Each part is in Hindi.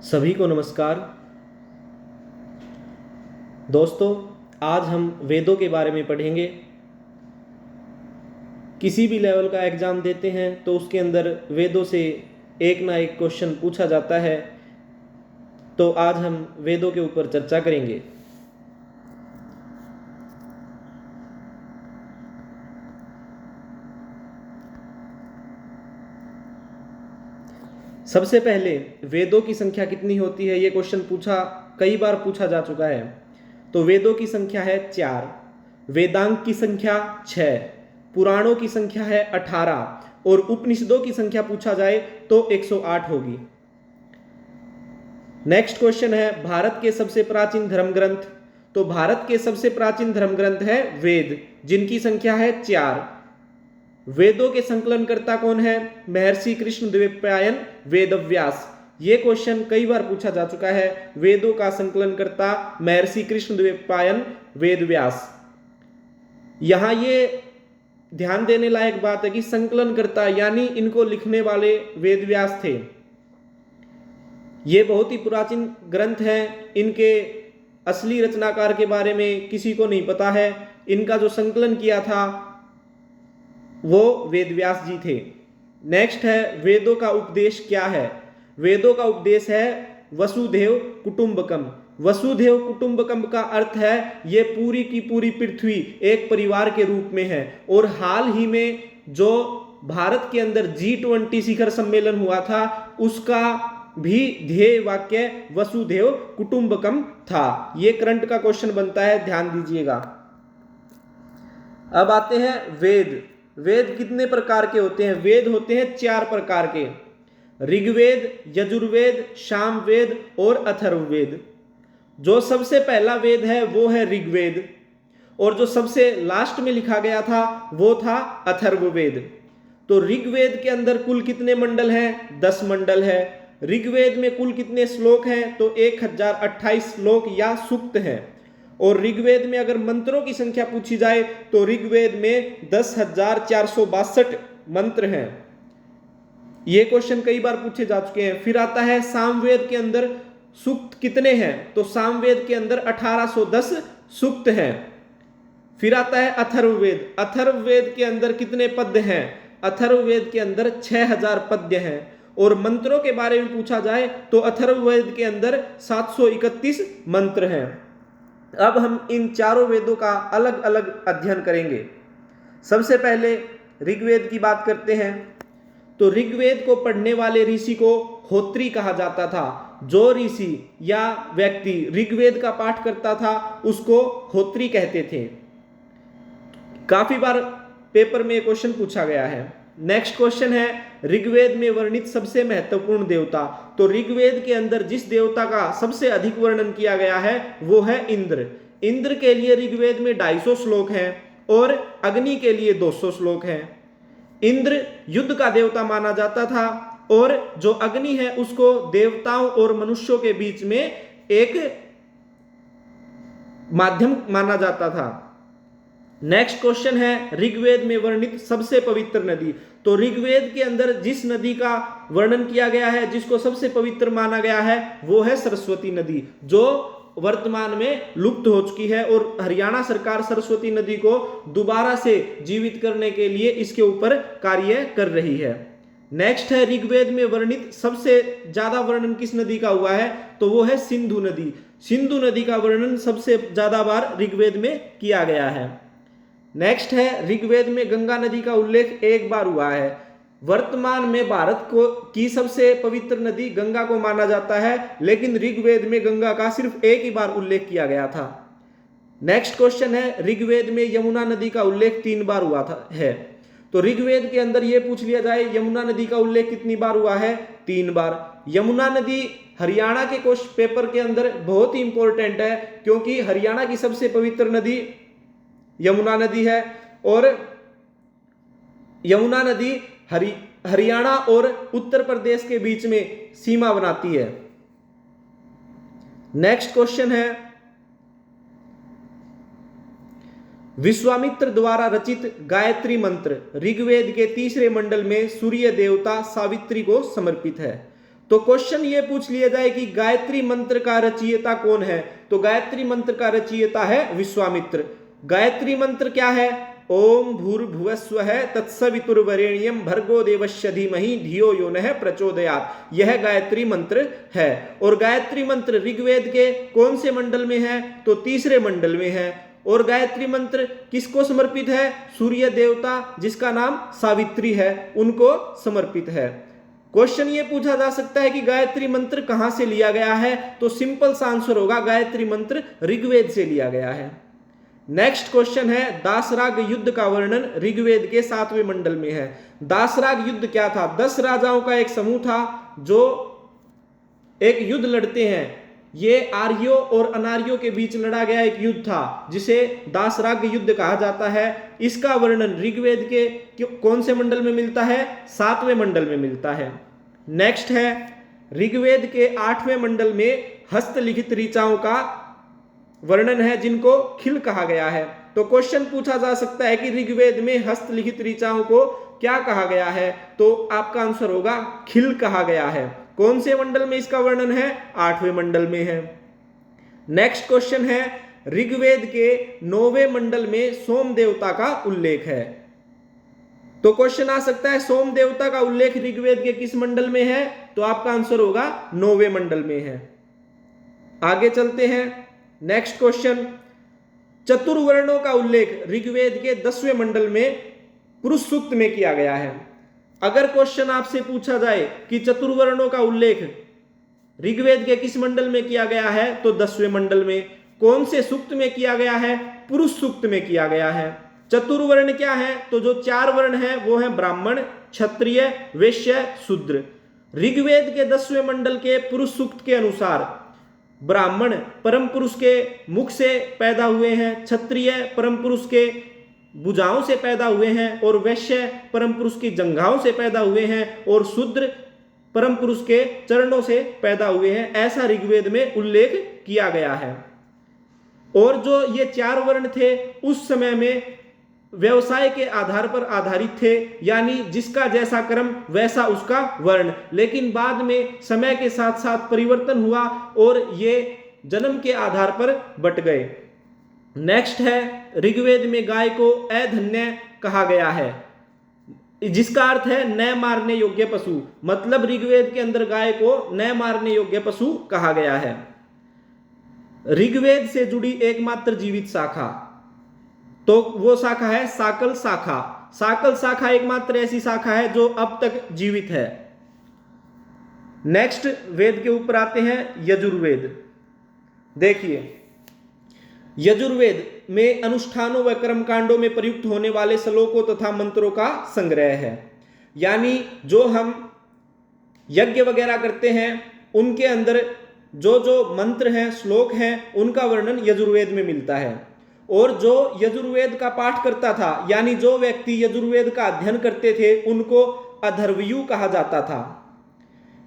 सभी को नमस्कार। दोस्तों, आज हम वेदों के बारे में पढ़ेंगे। किसी भी लेवल का एग्ज़ाम देते हैं तो उसके अंदर वेदों से एक ना एक क्वेश्चन पूछा जाता है। तो आज हम वेदों के ऊपर चर्चा करेंगे। सबसे पहले वेदों की संख्या कितनी होती है, ये क्वेश्चन कई बार पूछा जा चुका है। तो वेदों की संख्या है 4, वेदांग की संख्या 6, पुराणों की संख्या है 18 और उपनिषदों की संख्या पूछा जाए तो 108 होगी। नेक्स्ट क्वेश्चन है भारत के सबसे प्राचीन धर्म ग्रंथ। तो भारत के सबसे प्राचीन धर्म ग्रंथ है वेद, जिनकी संख्या है 4। वेदों के संकलनकर्ता कौन है? महर्षि कृष्णद्वैपायन वेदव्यास। ये क्वेश्चन कई बार पूछा जा चुका है। वेदों का संकलनकर्ता महर्षि कृष्णद्वैपायन वेदव्यास। यहां ये ध्यान देने लायक बात है कि संकलनकर्ता यानी इनको लिखने वाले वेदव्यास थे। ये बहुत ही प्राचीन ग्रंथ हैं। इनके असली रचनाकार के बारे में किसी को नहीं पता है। इनका जो संकलन किया था वो वेदव्यास जी थे। नेक्स्ट है वेदों का उपदेश क्या है? वेदों का उपदेश है वसुधैव कुटुंबकम। वसुधैव कुटुंबकम का अर्थ है ये पूरी की पूरी पृथ्वी एक परिवार के रूप में है। और हाल ही में जो भारत के अंदर G20 शिखर सम्मेलन हुआ था उसका भी ध्येय वाक्य वसुधैव कुटुंबकम था। ये करंट का क्वेश्चन बनता है, ध्यान दीजिएगा। अब आते हैं वेद। वेद कितने प्रकार के होते हैं? वेद होते हैं 4 प्रकार के: ऋग्वेद, यजुर्वेद, सामवेद और अथर्ववेद। जो सबसे पहला वेद है वो है ऋग्वेद, और जो सबसे लास्ट में लिखा गया था वो था अथर्ववेद। तो ऋग्वेद के अंदर कुल कितने मंडल हैं? 10 मंडल है। ऋग्वेद में कुल कितने श्लोक हैं? तो 1028 श्लोक या सूक्त हैं। और ऋग्वेद में अगर मंत्रों की संख्या पूछी जाए तो ऋग्वेद में 10,462 मंत्र हैं। ये क्वेश्चन कई बार पूछे जा चुके हैं। फिर आता है सामवेद के अंदर सूक्त कितने हैं? तो सामवेद के अंदर 1810 सूक्त हैं। फिर आता है अथर्ववेद। अथर्ववेद के अंदर कितने पद्य हैं? अथर्ववेद के अंदर 6000 पद्य हैं। और मंत्रों के बारे में पूछा जाए तो अथर्ववेद के अंदर 731 मंत्र हैं। अब हम इन चारों वेदों का अलग अलग अध्ययन करेंगे। सबसे पहले ऋग्वेद की बात करते हैं। तो ऋग्वेद को पढ़ने वाले ऋषि को होत्री कहा जाता था। जो ऋषि या व्यक्ति ऋग्वेद का पाठ करता था उसको होत्री कहते थे। काफी बार पेपर में क्वेश्चन पूछा गया है। नेक्स्ट क्वेश्चन है ऋग्वेद में वर्णित सबसे महत्वपूर्ण देवता। तो ऋग्वेद के अंदर जिस देवता का सबसे अधिक वर्णन किया गया है वो है इंद्र। इंद्र के लिए ऋग्वेद में 250 श्लोक हैं और अग्नि के लिए 200 श्लोक हैं। इंद्र युद्ध का देवता माना जाता था और जो अग्नि है उसको देवताओं और मनुष्यों के बीच में एक माध्यम माना जाता था। नेक्स्ट क्वेश्चन है ऋग्वेद में वर्णित सबसे पवित्र नदी। तो ऋग्वेद के अंदर जिस नदी का वर्णन किया गया है, जिसको सबसे पवित्र माना गया है, वो है सरस्वती नदी, जो वर्तमान में लुप्त हो चुकी है। और हरियाणा सरकार सरस्वती नदी को दोबारा से जीवित करने के लिए इसके ऊपर कार्य कर रही है। नेक्स्ट है ऋग्वेद में वर्णित सबसे ज्यादा वर्णन किस नदी का हुआ है? तो वो है सिंधु नदी। सिंधु नदी का वर्णन सबसे ज्यादा बार ऋग्वेद में किया गया है। नेक्स्ट है ऋग्वेद में गंगा नदी का उल्लेख एक बार हुआ है। वर्तमान में भारत की सबसे पवित्र नदी गंगा को माना जाता है, लेकिन ऋग्वेद में गंगा का सिर्फ एक ही बार उल्लेख किया गया था। नेक्स्ट क्वेश्चन है ऋग्वेद में यमुना नदी का उल्लेख 3 बार हुआ है। तो ऋग्वेद के अंदर यह पूछ लिया जाए यमुना नदी का उल्लेख कितनी बार हुआ है? 3 बार। यमुना नदी हरियाणा के क्वेश्चन पेपर के अंदर बहुत ही इंपॉर्टेंट है, क्योंकि हरियाणा की सबसे पवित्र नदी यमुना नदी है और यमुना नदी हरियाणा और उत्तर प्रदेश के बीच में सीमा बनाती है। नेक्स्ट क्वेश्चन है विश्वामित्र द्वारा रचित गायत्री मंत्र ऋग्वेद के 3रे मंडल में सूर्य देवता सावित्री को समर्पित है। तो क्वेश्चन ये पूछ लिया जाए कि गायत्री मंत्र का रचयिता कौन है, तो गायत्री मंत्र का रचयिता है विश्वामित्र। गायत्री मंत्र क्या है? ओम भूर्भुवस्वः तत्सवितुर्वरेण्यं भर्गो देवस्य धीमहि धियो यो नः प्रचोदयात्, यह गायत्री मंत्र है। और गायत्री मंत्र ऋग्वेद के कौन से मंडल में है? तो तीसरे मंडल में है। और गायत्री मंत्र किसको समर्पित है? सूर्य देवता जिसका नाम सावित्री है, उनको समर्पित है। क्वेश्चन ये पूछा जा सकता है कि गायत्री मंत्र कहां से लिया गया है, तो सिंपल सा आंसर होगा गायत्री मंत्र ऋग्वेद से लिया गया है। नेक्स्ट क्वेश्चन है, दासराग युद्ध का वर्णन ऋग्वेद के 7वें मंडल में है। दासराग युद्ध क्या था? 10 राजाओं का एक समूह था जो एक युद्ध लड़ते हैं। ये आर्यों और अनार्यों के बीच लड़ा गया एक युद्ध था जिसे दासराग युद्ध कहा जाता है। इसका वर्णन ऋग्वेद के कौन से मंडल में मिलता है? 7वें मंडल में मिलता है। नेक्स्ट है, ऋग्वेद के 8वें मंडल में हस्तलिखित ऋचाओं का वर्णन है जिनको खिल कहा गया है। तो क्वेश्चन पूछा जा सकता है कि ऋग्वेद में हस्तलिखित ऋचाओं को क्या कहा गया है, तो आपका आंसर होगा खिल कहा गया है। कौन से मंडल में इसका वर्णन है? 8वें मंडल में है। नेक्स्ट क्वेश्चन है, ऋग्वेद के 9वें मंडल में सोम देवता का उल्लेख है। तो क्वेश्चन आ सकता है सोम देवता का उल्लेख ऋग्वेद के किस मंडल में है, तो आपका आंसर होगा 9वें मंडल में है। आगे चलते हैं। नेक्स्ट क्वेश्चन, चतुर्वर्णों का उल्लेख ऋग्वेद के 10वें मंडल में पुरुष सूक्त में किया गया है। अगर क्वेश्चन आपसे पूछा जाए कि चतुर्वर्णों का उल्लेख ऋग्वेद के किस मंडल में किया गया है, तो 10वें मंडल में। कौन से सूक्त में किया गया है? पुरुष सूक्त में किया गया है। चतुर्वर्ण क्या है? तो जो 4 वर्ण है वो है ब्राह्मण, क्षत्रिय, वैश्य, शूद्र। ऋग्वेद के 10वें मंडल के पुरुष सूक्त के अनुसार ब्राह्मण परम पुरुष के मुख से पैदा हुए हैं, क्षत्रिय परम पुरुष के भुजाओं से पैदा हुए हैं, और वैश्य परम पुरुष की जंघाओं से पैदा हुए हैं, और शूद्र परम पुरुष के चरणों से पैदा हुए हैं। ऐसा ऋग्वेद में उल्लेख किया गया है। और जो ये 4 वर्ण थे उस समय में व्यवसाय के आधार पर आधारित थे, यानी जिसका जैसा कर्म वैसा उसका वर्ण। लेकिन बाद में समय के साथ साथ परिवर्तन हुआ और ये जन्म के आधार पर बट गए। नेक्स्ट है, ऋग्वेद में गाय को अधन्य कहा गया है, जिसका अर्थ है न मारने योग्य पशु। मतलब ऋग्वेद के अंदर गाय को न मारने योग्य पशु कहा गया है। ऋग्वेद से जुड़ी एकमात्र जीवित शाखा, तो वो शाखा है साकल शाखा। साकल शाखा एकमात्र ऐसी शाखा है जो अब तक जीवित है। नेक्स्ट वेद के ऊपर आते हैं, यजुर्वेद। देखिए, यजुर्वेद में अनुष्ठानों व कर्मकांडों में प्रयुक्त होने वाले श्लोकों तथा मंत्रों का संग्रह है। यानी जो हम यज्ञ वगैरह करते हैं उनके अंदर जो जो मंत्र हैं, श्लोक हैं, उनका वर्णन यजुर्वेद में मिलता है। और जो यजुर्वेद का पाठ करता था, यानी जो व्यक्ति यजुर्वेद का अध्ययन करते थे, उनको अथर्वयु कहा जाता था।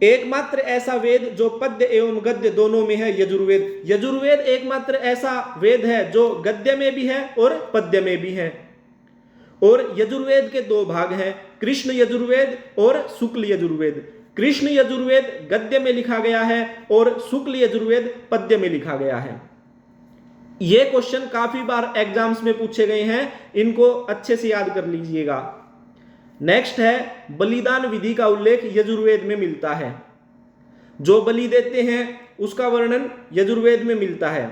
एकमात्र ऐसा वेद जो पद्य एवं गद्य दोनों में है, यजुर्वेद। यजुर्वेद एकमात्र ऐसा वेद है जो गद्य में भी है और पद्य में भी है। और यजुर्वेद के 2 भाग हैं, कृष्ण यजुर्वेद और शुक्ल यजुर्वेद। कृष्ण यजुर्वेद गद्य में लिखा गया है और शुक्ल यजुर्वेद पद्य में लिखा गया है। ये क्वेश्चन काफी बार एग्जाम्स में पूछे गए हैं, इनको अच्छे से याद कर लीजिएगा। नेक्स्ट है, बलिदान विधि का उल्लेख यजुर्वेद में मिलता है। जो बलि देते हैं उसका वर्णन यजुर्वेद में मिलता है।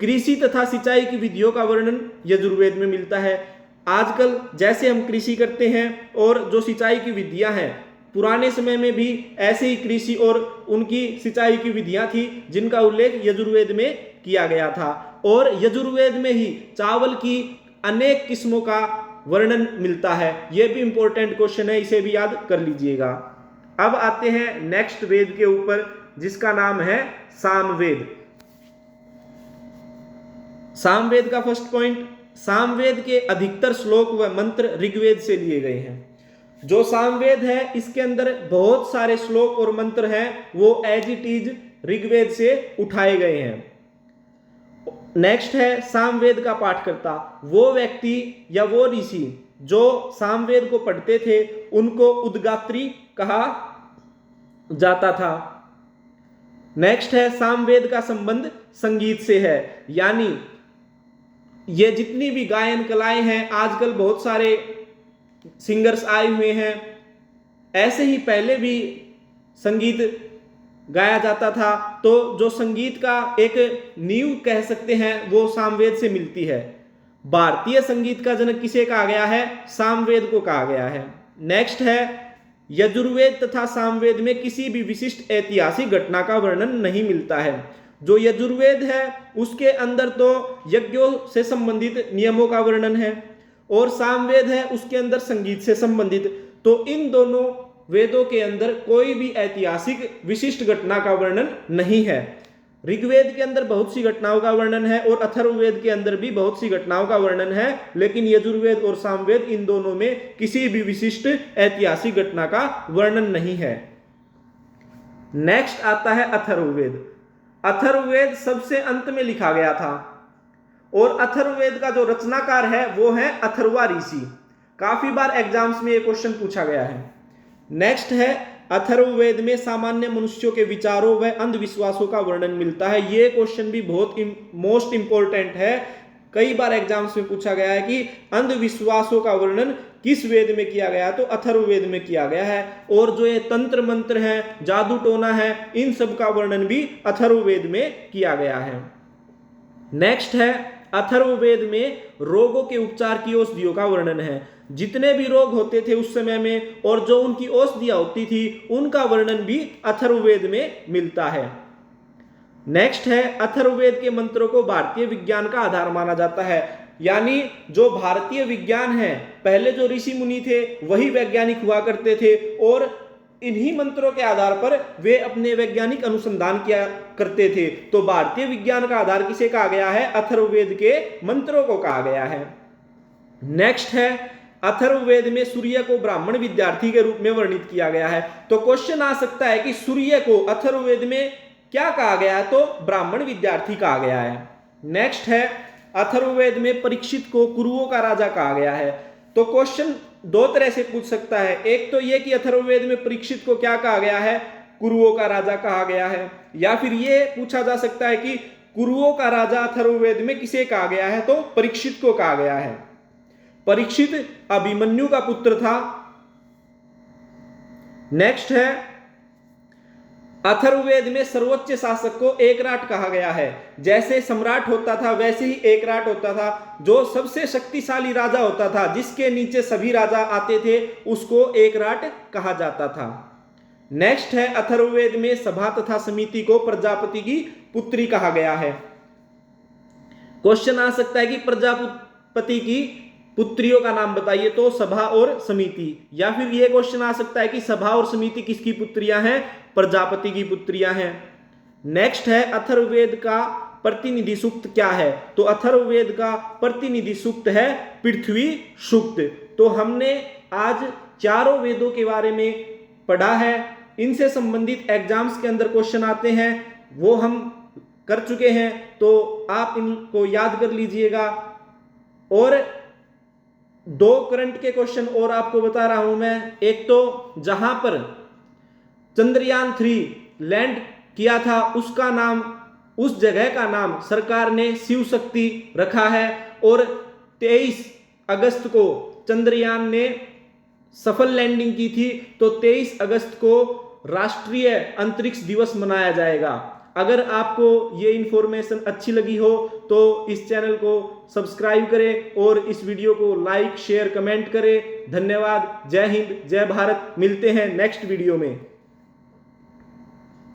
कृषि तथा सिंचाई की विधियों का वर्णन यजुर्वेद में मिलता है। आजकल जैसे हम कृषि करते हैं और जो सिंचाई की विधियां हैं, पुराने समय में भी ऐसे ही कृषि और उनकी सिंचाई की विधियां थी जिनका उल्लेख यजुर्वेद में किया गया था। और यजुर्वेद में ही चावल की अनेक किस्मों का वर्णन मिलता है। यह भी इंपॉर्टेंट क्वेश्चन है, इसे भी याद कर लीजिएगा। अब आते हैं नेक्स्ट वेद के ऊपर, जिसका नाम है सामवेद। सामवेद का फर्स्ट पॉइंट, सामवेद के अधिकतर श्लोक व मंत्र ऋग्वेद से लिए गए हैं। जो सामवेद है इसके अंदर बहुत सारे श्लोक और मंत्र हैं, वो एज इट इज ऋग्वेद से उठाए गए हैं। नेक्स्ट है सामवेद का पाठ करता। वो व्यक्ति या वो ऋषि जो सामवेद को पढ़ते थे उनको उद्गात्री कहा जाता था। नेक्स्ट है सामवेद का संबंध संगीत से है, यानी ये जितनी भी गायन कलाएं हैं, आजकल बहुत सारे सिंगर्स आए हुए हैं, ऐसे ही पहले भी संगीत गाया जाता था। तो जो संगीत का एक नींव कह सकते हैं वो सामवेद से मिलती है। भारतीय संगीत का जनक किसे कहा गया है? सामवेद को कहा गया है। नेक्स्ट है यजुर्वेद तथा सामवेद में किसी भी विशिष्ट ऐतिहासिक घटना का वर्णन नहीं मिलता है। जो यजुर्वेद है उसके अंदर तो यज्ञों से संबंधित नियमों का वर्णन है और सामवेद है उसके अंदर संगीत से संबंधित। तो इन दोनों वेदों के अंदर कोई भी ऐतिहासिक विशिष्ट घटना का वर्णन नहीं है। ऋग्वेद के अंदर बहुत सी घटनाओं का वर्णन है और अथर्ववेद के अंदर भी बहुत सी घटनाओं का वर्णन है, लेकिन यजुर्वेद और सामवेद इन दोनों में किसी भी विशिष्ट ऐतिहासिक घटना का वर्णन नहीं है। नेक्स्ट आता है अथर्ववेद। अथर्ववेद सबसे अंत में लिखा गया था और अथर्ववेद का जो रचनाकार है वो है अथर्वा ऋषि। काफी बार एग्जाम्स में ये क्वेश्चन पूछा गया है। नेक्स्ट है अथर्ववेद में सामान्य मनुष्यों के विचारों व अंधविश्वासों का वर्णन मिलता है। ये क्वेश्चन भी बहुत मोस्ट इंपॉर्टेंट है। कई बार एग्जाम्स में पूछा गया है कि अंधविश्वासों का वर्णन किस वेद में किया गया है, तो अथर्ववेद में किया गया है। और जो ये तंत्र मंत्र है, जादू टोना है, इन सब का वर्णन भी अथर्ववेद में किया गया है। नेक्स्ट है अथर्ववेद में रोगों के उपचार की औषधियों का वर्णन है। जितने भी रोग होते थे उस समय में और जो उनकी औषधियां होती थी उनका वर्णन भी अथर्ववेद में मिलता है। नेक्स्ट है अथर्ववेद के मंत्रों को भारतीय विज्ञान का आधार माना जाता है, यानी जो भारतीय विज्ञान है, पहले जो ऋषि मुनि थे वही वैज्ञानिक हुआ करते थे और इन्हीं मंत्रों के आधार पर वे अपने वैज्ञानिक अनुसंधान किया करते थे। तो भारतीय विज्ञान का आधार किसे कहा गया है? अथर्ववेद के मंत्रों को कहा गया है। नेक्स्ट है अथर्ववेद में सूर्य को ब्राह्मण विद्यार्थी के रूप में वर्णित किया गया है। तो क्वेश्चन आ सकता है कि सूर्य को अथर्ववेद में क्या कहा गया है? तो ब्राह्मण विद्यार्थी कहा गया है। नेक्स्ट है अथर्ववेद में परीक्षित को कुरुओं का राजा कहा गया है। तो क्वेश्चन दो तरह से पूछ सकता है। एक तो ये कि अथर्ववेद में परीक्षित को क्या कहा गया है? कुरुओं का राजा कहा गया है। या फिर ये पूछा जा सकता है कि कुरुओं का राजा अथर्ववेद में किसे कहा गया है? तो परीक्षित को कहा गया है। परीक्षित अभिमन्यु का पुत्र था। नेक्स्ट है अथर्ववेद में सर्वोच्च शासक को एकराट कहा गया है। जैसे सम्राट होता था वैसे ही एकराट होता था। जो सबसे शक्तिशाली राजा होता था, जिसके नीचे सभी राजा आते थे, उसको एकराट कहा जाता था। नेक्स्ट है अथर्ववेद में सभा तथा समिति को प्रजापति की पुत्री कहा गया है। क्वेश्चन आ सकता है कि प्रजापति की पुत्रियों का नाम बताइए, तो सभा और समिति। या फिर यह क्वेश्चन आ सकता है कि सभा और समिति किसकी पुत्रियां हैं? प्रजापति की पुत्रियां हैं। नेक्स्ट है अथर्ववेद का प्रतिनिधि सूक्त क्या है? तो अथर्ववेद का प्रतिनिधि सूक्त है पृथ्वी सूक्त। तो हमने आज चारों वेदों के बारे में पढ़ा है। इनसे संबंधित एग्जाम्स के अंदर क्वेश्चन आते हैं, वो हम कर चुके हैं, तो आप इनको याद कर लीजिएगा। और दो करंट के क्वेश्चन और आपको बता रहा हूं मैं। एक तो जहां पर चंद्रयान 3 लैंड किया था उसका नाम, उस जगह का नाम सरकार ने शिव शक्ति रखा है। और 23 अगस्त को चंद्रयान ने सफल लैंडिंग की थी, तो 23 अगस्त को राष्ट्रीय अंतरिक्ष दिवस मनाया जाएगा। अगर आपको ये इंफॉर्मेशन अच्छी लगी हो तो इस चैनल को सब्सक्राइब करें और इस वीडियो को लाइक, शेयर, कमेंट करें। धन्यवाद। जय हिंद, जय भारत। मिलते हैं नेक्स्ट वीडियो में।